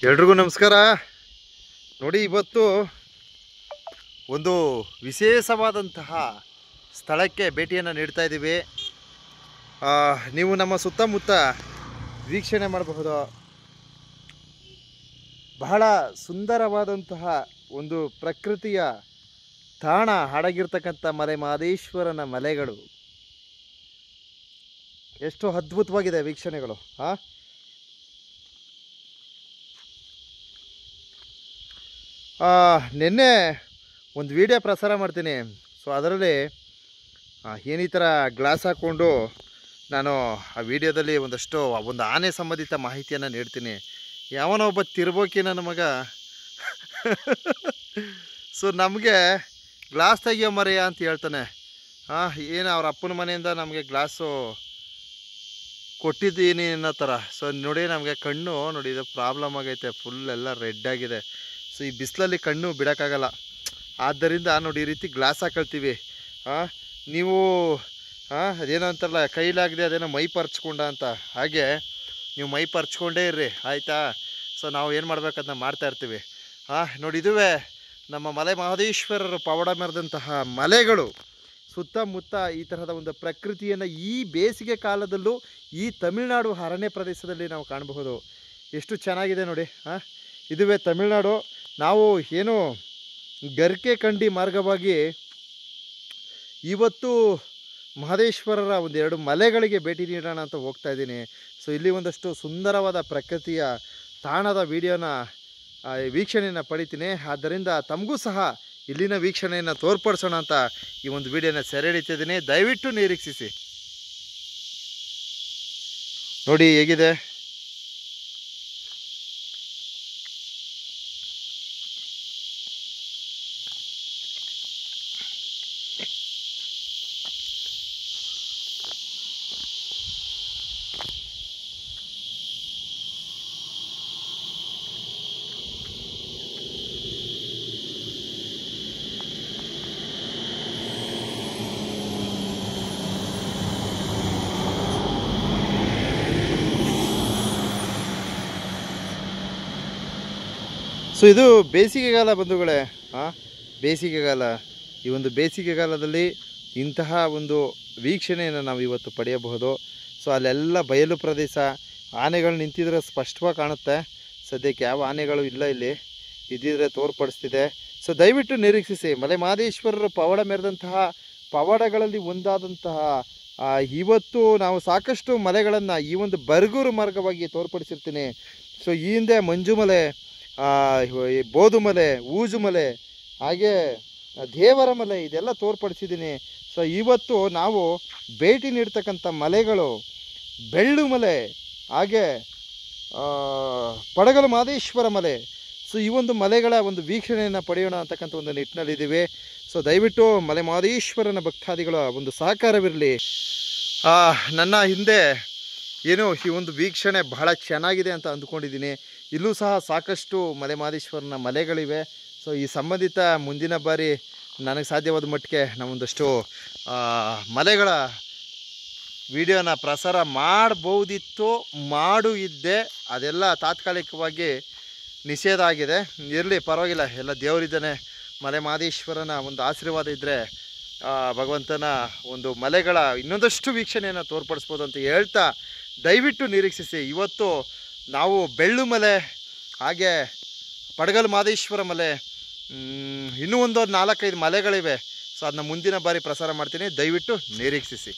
ಎಲ್ರಿಗೂ ನಮಸ್ಕಾರ. ನೋಡಿ, ಇವತ್ತು ಒಂದು ವಿಶೇಷವಾದಂತಹ ಸ್ಥಳಕ್ಕೆ ಭೇಟಿಯನ್ನು ನೀಡ್ತಾ ಇದ್ದೀವಿ. ನೀವು ನಮ್ಮ ಸುತ್ತಮುತ್ತ ವೀಕ್ಷಣೆ ಮಾಡಬಹುದು. ಬಹಳ ಸುಂದರವಾದಂತಹ ಒಂದು ಪ್ರಕೃತಿಯ ತಾಣ ಅಡಗಿರ್ತಕ್ಕಂಥ ಮಲೆ ಮಹದೇಶ್ವರನ ಮಲೆಗಳು. ಎಷ್ಟು ಅದ್ಭುತವಾಗಿದೆ ವೀಕ್ಷಣೆಗಳು. ನಿನ್ನೆ ಒಂದು ವಿಡಿಯೋ ಪ್ರಸಾರ ಮಾಡ್ತೀನಿ. ಸೊ ಅದರಲ್ಲಿ ಈ ಥರ ಗ್ಲಾಸ್ ಹಾಕ್ಕೊಂಡು ನಾನು ಆ ವಿಡಿಯೋದಲ್ಲಿ ಒಂದು ಆನೆ ಸಂಬಂಧಿತ ಮಾಹಿತಿಯನ್ನು ನೀಡ್ತೀನಿ. ಯಾವನೋ ಒಬ್ಬ ತಿರ್ಬೋಕಿ ನನ್ನ ಮಗ ಸೊ ನಮಗೆ ಗ್ಲಾಸ್ ತೆಗಿಯೋ ಮರೆಯ ಅಂತ ಹೇಳ್ತಾನೆ. ಏನು ಅವ್ರ ಅಪ್ಪನ ಮನೆಯಿಂದ ನಮಗೆ ಗ್ಲಾಸು ಕೊಟ್ಟಿದ್ದೀನಿ ಅನ್ನೋ ಥರ. ಸೊ ನೋಡಿ, ನಮಗೆ ಕಣ್ಣು ನೋಡಿ ಇದು ಪ್ರಾಬ್ಲಮ್ ಆಗೈತೆ, ಫುಲ್ ಎಲ್ಲ ರೆಡ್ ಆಗಿದೆ. ಸೊ ಈ ಬಿಸಿಲಲ್ಲಿ ಕಣ್ಣು ಬಿಡೋಕ್ಕಾಗಲ್ಲ. ಆದ್ದರಿಂದ ನೋಡಿ ಈ ರೀತಿ ಗ್ಲಾಸ್ ಹಾಕೊಳ್ತೀವಿ. ನೀವು ಅದೇನೋ ಅಂತಾರಲ್ಲ, ಕೈಲಾಗದೆ ಅದೇನೋ ಮೈ ಪರ್ಚ್ಕೊಂಡ ಅಂತ, ಹಾಗೆ ನೀವು ಮೈ ಪರ್ಚ್ಕೊಂಡೇ ಇರ್ರಿ, ಆಯಿತಾ? ಸೊ ನಾವು ಏನು ಮಾಡ್ಬೇಕಂತ ಮಾಡ್ತಾ ಇರ್ತೀವಿ. ನೋಡಿ, ಇದುವೇ ನಮ್ಮ ಮಲೆ ಮಹದೇಶ್ವರರು ಪವಾಡ ಮೆರೆದಂತಹ ಮಲೆಗಳು. ಸುತ್ತಮುತ್ತ ಈ ತರಹದ ಒಂದು ಪ್ರಕೃತಿಯನ್ನು ಈ ಬೇಸಿಗೆ ಕಾಲದಲ್ಲೂ ಈ ತಮಿಳುನಾಡು ಅರಣ್ಯ ಪ್ರದೇಶದಲ್ಲಿ ನಾವು ಕಾಣಬಹುದು. ಎಷ್ಟು ಚೆನ್ನಾಗಿದೆ ನೋಡಿ. ಇದುವೇ ತಮಿಳುನಾಡು. ನಾವು ಏನು ಗರ್ಕೆ ಕಂಡಿ ಮಾರ್ಗವಾಗಿ ಇವತ್ತು ಮಹದೇಶ್ವರರ ಒಂದೆರಡು ಮಲೆಗಳಿಗೆ ಭೇಟಿ ನೀಡೋಣ ಅಂತ ಹೋಗ್ತಾ ಇದ್ದೀನಿ. ಸೊ ಇಲ್ಲಿ ಒಂದಷ್ಟು ಸುಂದರವಾದ ಪ್ರಕೃತಿಯ ತಾಣದ ವಿಡಿಯೋನ ವೀಕ್ಷಣೆಯನ್ನು ಪಡಿತೀನಿ. ಆದ್ದರಿಂದ ತಮಗೂ ಸಹ ಇಲ್ಲಿನ ವೀಕ್ಷಣೆಯನ್ನು ತೋರ್ಪಡಿಸೋಣ ಅಂತ ಈ ಒಂದು ವಿಡಿಯೋನ ಸೆರೆ ಹಿಡಿತಿದ್ದೀನಿ. ದಯವಿಟ್ಟು ನಿರೀಕ್ಷಿಸಿ. ನೋಡಿ ಹೇಗಿದೆ. ಸೊ ಇದು ಬೇಸಿಗೆಗಾಲ ಬಂಧುಗಳೇ. ಬೇಸಿಗೆಗಾಲ. ಈ ಒಂದು ಬೇಸಿಗೆಗಾಲದಲ್ಲಿ ಇಂತಹ ಒಂದು ವೀಕ್ಷಣೆಯನ್ನು ನಾವು ಇವತ್ತು ಪಡೆಯಬಹುದು. ಸೊ ಅಲ್ಲೆಲ್ಲ ಬಯಲು ಪ್ರದೇಶ, ಆನೆಗಳು ನಿಂತಿದ್ರೆ ಸ್ಪಷ್ಟವಾಗಿ ಕಾಣುತ್ತೆ. ಸದ್ಯಕ್ಕೆ ಯಾವ ಆನೆಗಳು ಇಲ್ಲ, ಇಲ್ಲಿ ಇದ್ದಿದ್ರೆ ತೋರ್ಪಡಿಸ್ತಿದೆ. ಸೊ ದಯವಿಟ್ಟು ನಿರೀಕ್ಷಿಸಿ. ಮಲೆ ಮಹದೇಶ್ವರರು ಪವಾಡ ಮೆರೆದಂತಹ ಪವಾಡಗಳಲ್ಲಿ ಒಂದಾದಂತಹ ಇವತ್ತು ನಾವು ಸಾಕಷ್ಟು ಮಲೆಗಳನ್ನು ಈ ಒಂದು ಬರಗೂರು ಮಾರ್ಗವಾಗಿ ತೋರ್ಪಡಿಸಿರ್ತೀನಿ. ಸೊ ಈ ಹಿಂದೆ ಮಂಜುಮಲೆ, ಬೋದುಮಲೆ, ಊಜುಮಲೆ, ಹಾಗೆ ದೇವರ ಮಲೆ, ಇದೆಲ್ಲ ತೋರ್ಪಡಿಸಿದ್ದೀನಿ. ಸೊ ಇವತ್ತು ನಾವು ಭೇಟಿ ನೀಡ್ತಕ್ಕಂಥ ಮಲೆಗಳು ಬೆಳ್ಳು ಮಲೆ, ಹಾಗೆ ಪಡಗಲು ಮಹದೇಶ್ವರ ಮಲೆ. ಸೊ ಈ ಒಂದು ಮಲೆಗಳ ಒಂದು ವೀಕ್ಷಣೆಯನ್ನು ಪಡೆಯೋಣ ಅಂತಕ್ಕಂಥ ಒಂದು ನಿಟ್ಟಿನಲ್ಲಿದ್ದೀವಿ. ಸೊ ದಯವಿಟ್ಟು ಮಲೆ ಮಹದೇಶ್ವರನ ಭಕ್ತಾದಿಗಳ ಒಂದು ಸಹಕಾರವಿರಲಿ. ನನ್ನ ಹಿಂದೆ ಏನು ಈ ಒಂದು ವೀಕ್ಷಣೆ ಬಹಳ ಚೆನ್ನಾಗಿದೆ ಅಂತ ಅಂದ್ಕೊಂಡಿದ್ದೀನಿ. ಇಲ್ಲೂ ಸಹ ಸಾಕಷ್ಟು ಮಲೆ ಮಹದೇಶ್ವರನ ಮಲೆಗಳಿವೆ. ಸೊ ಈ ಸಂಬಂಧಿತ ಮುಂದಿನ ಬಾರಿ ನನಗೆ ಸಾಧ್ಯವಾದ ಮಟ್ಟಿಗೆ ನಾವೊಂದಷ್ಟು ಮಲೆಗಳ ವಿಡಿಯೋನ ಪ್ರಸಾರ ಮಾಡ್ಬೋದಿತ್ತು, ಇದ್ದೆ. ಅದೆಲ್ಲ ತಾತ್ಕಾಲಿಕವಾಗಿ ನಿಷೇಧ ಆಗಿದೆ. ಇರಲಿ, ಪರವಾಗಿಲ್ಲ, ಎಲ್ಲ ದೇವರಿದ್ದಾನೆ. ಮಲೆ ಮಹದೇಶ್ವರನ ಒಂದು ಆಶೀರ್ವಾದ ಇದ್ದರೆ ಭಗವಂತನ ಒಂದು ಮಲೆಗಳ ಇನ್ನೊಂದಷ್ಟು ವೀಕ್ಷಣೆಯನ್ನು ತೋರ್ಪಡಿಸ್ಬೋದು ಅಂತ ಹೇಳ್ತಾ ದಯವಿಟ್ಟು ನಿರೀಕ್ಷಿಸಿ. ಇವತ್ತು ನಾವು ಬೆಳ್ಳು ಮಲೆ, ಹಾಗೆ ಪಡಗಲು ಮಹದೇಶ್ವರ ಮಲೆ, ಇನ್ನೂ ಒಂದು 4-5 ಮಲೆಗಳಿವೆ. ಸೊ ಅದನ್ನ ಮುಂದಿನ ಬಾರಿ ಪ್ರಸಾರ ಮಾಡ್ತೀನಿ. ದಯವಿಟ್ಟು ನಿರೀಕ್ಷಿಸಿ.